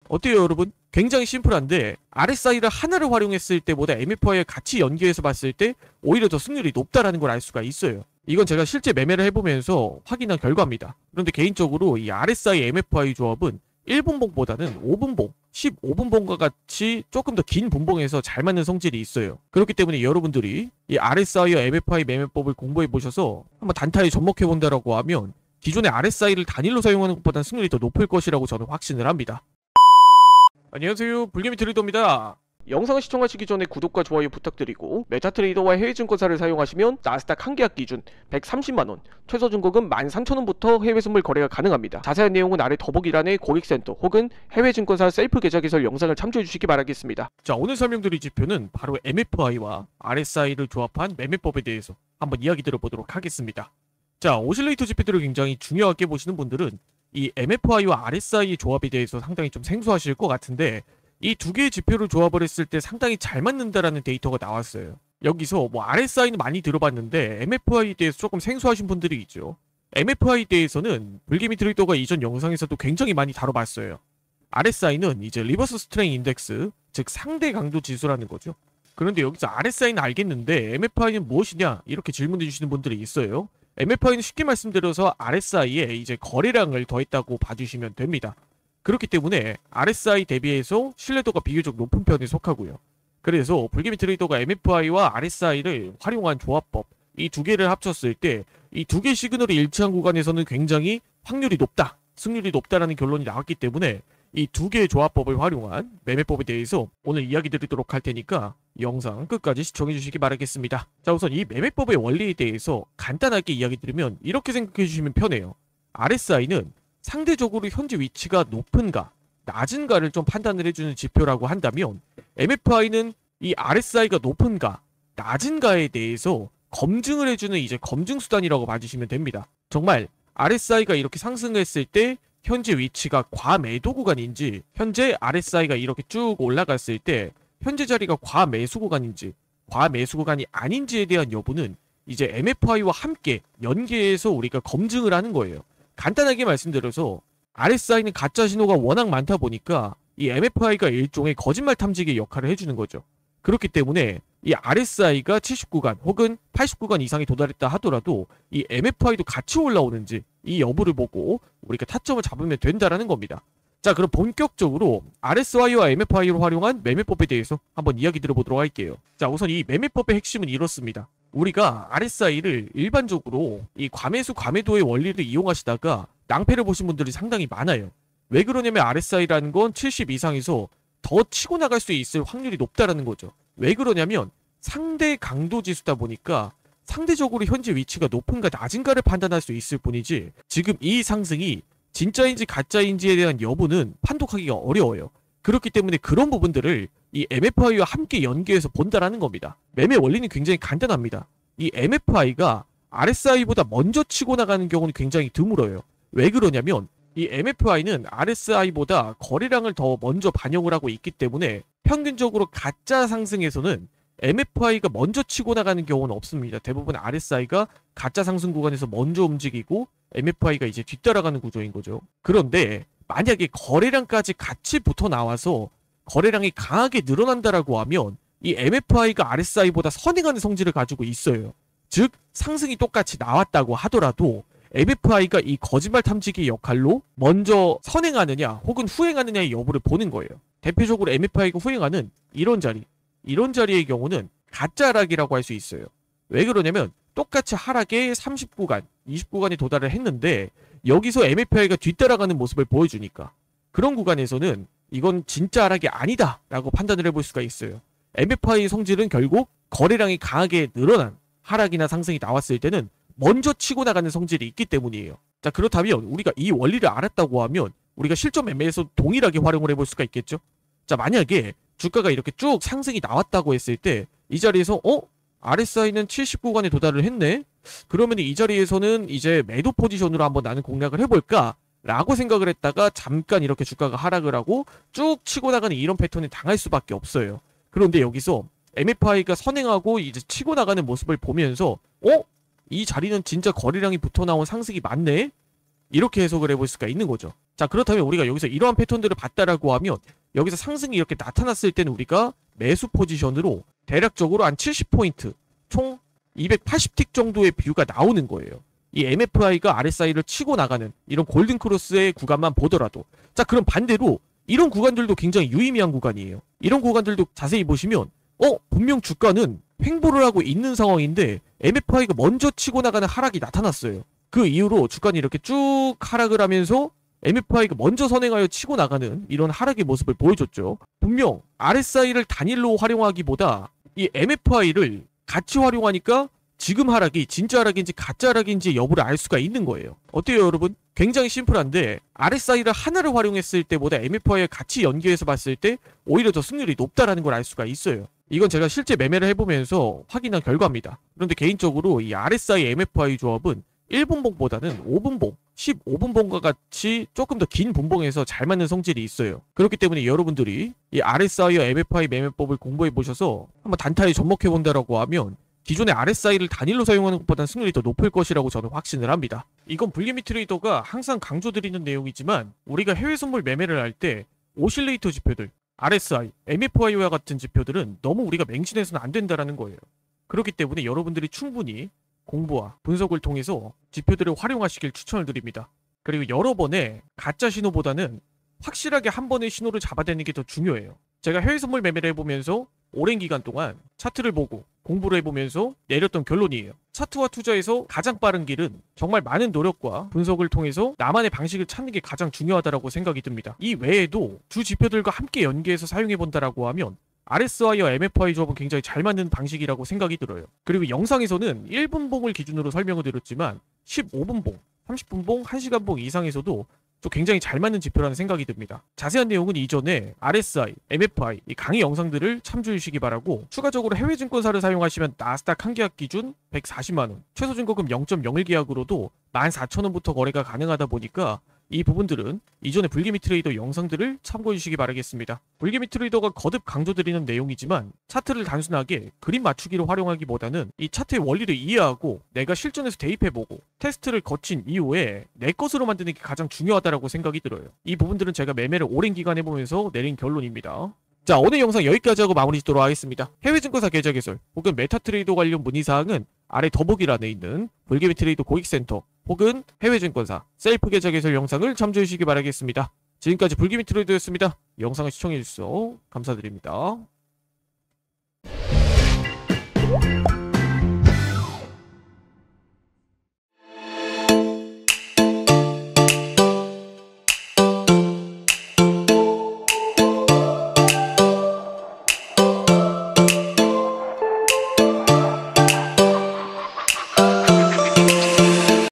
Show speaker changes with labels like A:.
A: 어때요 여러분? 굉장히 심플한데 RSI를 하나를 활용했을 때보다 MFI와 같이 연계해서 봤을 때 오히려 더 승률이 높다라는 걸 알 수가 있어요. 이건 제가 실제 매매를 해보면서 확인한 결과입니다. 그런데 개인적으로 이 RSI MFI 조합은 1분봉보다는 5분봉, 15분봉과 같이 조금 더 긴 분봉에서 잘 맞는 성질이 있어요. 그렇기 때문에 여러분들이 이 RSI와 MFI 매매법을 공부해 보셔서 한번 단타에 접목해 본다라고 하면 기존의 RSI를 단일로 사용하는 것보다는 승률이 더 높을 것이라고 저는 확신을 합니다. 안녕하세요, 불개미 트레이더입니다. 영상을 시청하시기 전에 구독과 좋아요 부탁드리고 메타트레이더와 해외증권사를 사용하시면 나스닥 한 계약 기준 130만원, 최저 증거금 13,000원부터 해외 선물 거래가 가능합니다. 자세한 내용은 아래 더보기란에 고객센터 혹은 해외증권사 셀프 계좌 개설 영상을 참조해 주시기 바라겠습니다. 자, 오늘 설명드릴 지표는 바로 MFI와 RSI를 조합한 매매법에 대해서 한번 이야기 들어보도록 하겠습니다. 자, 오실레이터 지표들을 굉장히 중요하게 보시는 분들은 이 MFI와 RSI의 조합에 대해서 상당히 좀 생소하실 것 같은데, 이 두 개의 지표를 조합을 했을 때 상당히 잘 맞는다라는 데이터가 나왔어요. 여기서 뭐 RSI는 많이 들어봤는데 MFI에 대해서 조금 생소하신 분들이 있죠. MFI에 대해서는 불개미 트레이더가 이전 영상에서도 굉장히 많이 다뤄봤어요. RSI는 이제 리버스 스트렝 인덱스, 즉 상대 강도 지수라는 거죠. 그런데 여기서 RSI는 알겠는데 MFI는 무엇이냐 이렇게 질문해 주시는 분들이 있어요. MFI는 쉽게 말씀드려서 RSI에 이제 거래량을 더했다고 봐주시면 됩니다. 그렇기 때문에 RSI 대비해서 신뢰도가 비교적 높은 편에 속하고요. 그래서 불개미 트레이더가 MFI와 RSI를 활용한 조합법, 이 두 개를 합쳤을 때 이 두 개 시그널이 일치한 구간에서는 굉장히 확률이 높다, 승률이 높다라는 결론이 나왔기 때문에 이 두 개의 조합법을 활용한 매매법에 대해서 오늘 이야기 드리도록 할 테니까 영상 끝까지 시청해 주시기 바라겠습니다. 자, 우선 이 매매법의 원리에 대해서 간단하게 이야기 드리면 이렇게 생각해 주시면 편해요. RSI는 상대적으로 현재 위치가 높은가 낮은가를 좀 판단을 해주는 지표라고 한다면, MFI는 이 RSI가 높은가 낮은가에 대해서 검증을 해주는 이제 검증 수단이라고 봐주시면 됩니다. 정말 RSI가 이렇게 상승했을 때 현재 위치가 과매도 구간인지, 현재 RSI가 이렇게 쭉 올라갔을 때 현재 자리가 과매수 구간인지 과매수 구간이 아닌지에 대한 여부는 이제 MFI와 함께 연계해서 우리가 검증을 하는 거예요. 간단하게 말씀드려서 RSI는 가짜 신호가 워낙 많다 보니까 이 MFI가 일종의 거짓말 탐지기 역할을 해주는 거죠. 그렇기 때문에 이 RSI가 79간 혹은 80구간 이상에 도달했다 하더라도 이 MFI도 같이 올라오는지 이 여부를 보고 우리가 타점을 잡으면 된다라는 겁니다. 자, 그럼 본격적으로 RSI와 MFI를 활용한 매매법에 대해서 한번 이야기 들어보도록 할게요. 자, 우선 이 매매법의 핵심은 이렇습니다. 우리가 RSI를 일반적으로 이 과매수 과매도의 원리를 이용하시다가 낭패를 보신 분들이 상당히 많아요. 왜 그러냐면 RSI라는 건 70 이상에서 더 치고 나갈 수 있을 확률이 높다라는 거죠. 왜 그러냐면 상대 강도 지수다 보니까 상대적으로 현재 위치가 높은가 낮은가를 판단할 수 있을 뿐이지, 지금 이 상승이 진짜인지 가짜인지에 대한 여부는 판독하기가 어려워요. 그렇기 때문에 그런 부분들을 이 MFI와 함께 연계해서 본다라는 겁니다. 매매 원리는 굉장히 간단합니다. 이 MFI가 RSI보다 먼저 치고 나가는 경우는 굉장히 드물어요. 왜 그러냐면 이 MFI는 RSI보다 거래량을 더 먼저 반영을 하고 있기 때문에 평균적으로 가짜 상승에서는 MFI가 먼저 치고 나가는 경우는 없습니다. 대부분 RSI가 가짜 상승 구간에서 먼저 움직이고 MFI가 이제 뒤따라가는 구조인 거죠. 그런데 만약에 거래량까지 같이 붙어 나와서 거래량이 강하게 늘어난다라고 하면 이 MFI가 RSI보다 선행하는 성질을 가지고 있어요. 즉 상승이 똑같이 나왔다고 하더라도 MFI가 이 거짓말 탐지기 역할로 먼저 선행하느냐 혹은 후행하느냐의 여부를 보는 거예요. 대표적으로 MFI가 후행하는 이런 자리의 경우는 가짜 하락이라고 할 수 있어요. 왜 그러냐면 똑같이 하락에 30구간, 20구간에 도달을 했는데 여기서 MFI가 뒤따라가는 모습을 보여주니까 그런 구간에서는 이건 진짜 하락이 아니다 라고 판단을 해볼 수가 있어요. MFI의 성질은 결국 거래량이 강하게 늘어난 하락이나 상승이 나왔을 때는 먼저 치고 나가는 성질이 있기 때문이에요. 자, 그렇다면 우리가 이 원리를 알았다고 하면 우리가 실전 매매에서 동일하게 활용을 해볼 수가 있겠죠. 자, 만약에 주가가 이렇게 쭉 상승이 나왔다고 했을 때 이 자리에서 RSI는 79간에 도달을 했네? 그러면 이 자리에서는 이제 매도 포지션으로 한번 나는 공략을 해볼까? 라고 생각을 했다가 잠깐 이렇게 주가가 하락을 하고 쭉 치고 나가는 이런 패턴에 당할 수밖에 없어요. 그런데 여기서 MFI가 선행하고 이제 치고 나가는 모습을 보면서 이 자리는 진짜 거래량이 붙어 나온 상승이 맞네? 이렇게 해석을 해볼 수가 있는 거죠. 자, 그렇다면 우리가 여기서 이러한 패턴들을 봤다라고 하면 여기서 상승이 이렇게 나타났을 때는 우리가 매수 포지션으로 대략적으로 한 70포인트 총 280틱 정도의 뷰가 나오는 거예요. 이 MFI가 RSI를 치고 나가는 이런 골든크로스의 구간만 보더라도. 자, 그럼 반대로 이런 구간들도 굉장히 유의미한 구간이에요. 이런 구간들도 자세히 보시면 분명 주가는 횡보를 하고 있는 상황인데 MFI가 먼저 치고 나가는 하락이 나타났어요. 그 이후로 주가는 이렇게 쭉 하락을 하면서 MFI가 먼저 선행하여 치고 나가는 이런 하락의 모습을 보여줬죠. 분명 RSI를 단일로 활용하기보다 이 MFI를 같이 활용하니까 지금 하락이 진짜 하락인지 가짜 하락인지 여부를 알 수가 있는 거예요. 어때요, 여러분? 굉장히 심플한데 RSI를 하나를 활용했을 때보다 MFI를 같이 연계해서 봤을 때 오히려 더 승률이 높다라는 걸 알 수가 있어요. 이건 제가 실제 매매를 해보면서 확인한 결과입니다. 그런데 개인적으로 이 RSI MFI 조합은 1분봉보다는 5분봉, 15분봉과 같이 조금 더 긴 분봉에서 잘 맞는 성질이 있어요. 그렇기 때문에 여러분들이 이 RSI와 MFI 매매법을 공부해 보셔서 한번 단타에 접목해 본다라고 하면 기존의 RSI를 단일로 사용하는 것보다는 승률이 더 높을 것이라고 저는 확신을 합니다. 이건 불개미 트레이더가 항상 강조드리는 내용이지만 우리가 해외 선물 매매를 할 때 오실레이터 지표들, RSI, MFI와 같은 지표들은 너무 우리가 맹신해서는 안 된다라는 거예요. 그렇기 때문에 여러분들이 충분히 공부와 분석을 통해서 지표들을 활용하시길 추천을 드립니다. 그리고 여러 번의 가짜 신호보다는 확실하게 한 번의 신호를 잡아내는 게 더 중요해요. 제가 해외 선물 매매를 해보면서 오랜 기간 동안 차트를 보고 공부를 해보면서 내렸던 결론이에요. 차트와 투자에서 가장 빠른 길은 정말 많은 노력과 분석을 통해서 나만의 방식을 찾는 게 가장 중요하다고 생각이 듭니다. 이 외에도 주 지표들과 함께 연계해서 사용해본다라고 하면 RSI와 MFI 조합은 굉장히 잘 맞는 방식이라고 생각이 들어요. 그리고 영상에서는 1분봉을 기준으로 설명을 드렸지만 15분봉, 30분봉, 1시간봉 이상에서도 또 굉장히 잘 맞는 지표라는 생각이 듭니다. 자세한 내용은 이전에 RSI, MFI 이 강의 영상들을 참조해 주시기 바라고, 추가적으로 해외 증권사를 사용하시면 나스닥 한 계약 기준 140만원, 최소 증거금 0.01 계약으로도 14,000원부터 거래가 가능하다 보니까 이 부분들은 이전에 불개미 트레이더 영상들을 참고해 주시기 바라겠습니다. 불개미 트레이더가 거듭 강조드리는 내용이지만 차트를 단순하게 그림 맞추기로 활용하기보다는 이 차트의 원리를 이해하고 내가 실전에서 대입해보고 테스트를 거친 이후에 내 것으로 만드는 게 가장 중요하다고 생각이 들어요. 이 부분들은 제가 매매를 오랜 기간 해보면서 내린 결론입니다. 자, 오늘 영상 여기까지 하고 마무리 짓도록 하겠습니다. 해외 증권사 계좌 개설 혹은 메타트레이더 관련 문의사항은 아래 더보기란에 있는 불개미 트레이더 고객센터 혹은 해외 증권사 셀프 계좌 개설 영상을 참조해 주시기 바라겠습니다. 지금까지 불개미 트레이더였습니다. 영상을 시청해 주셔서 감사드립니다.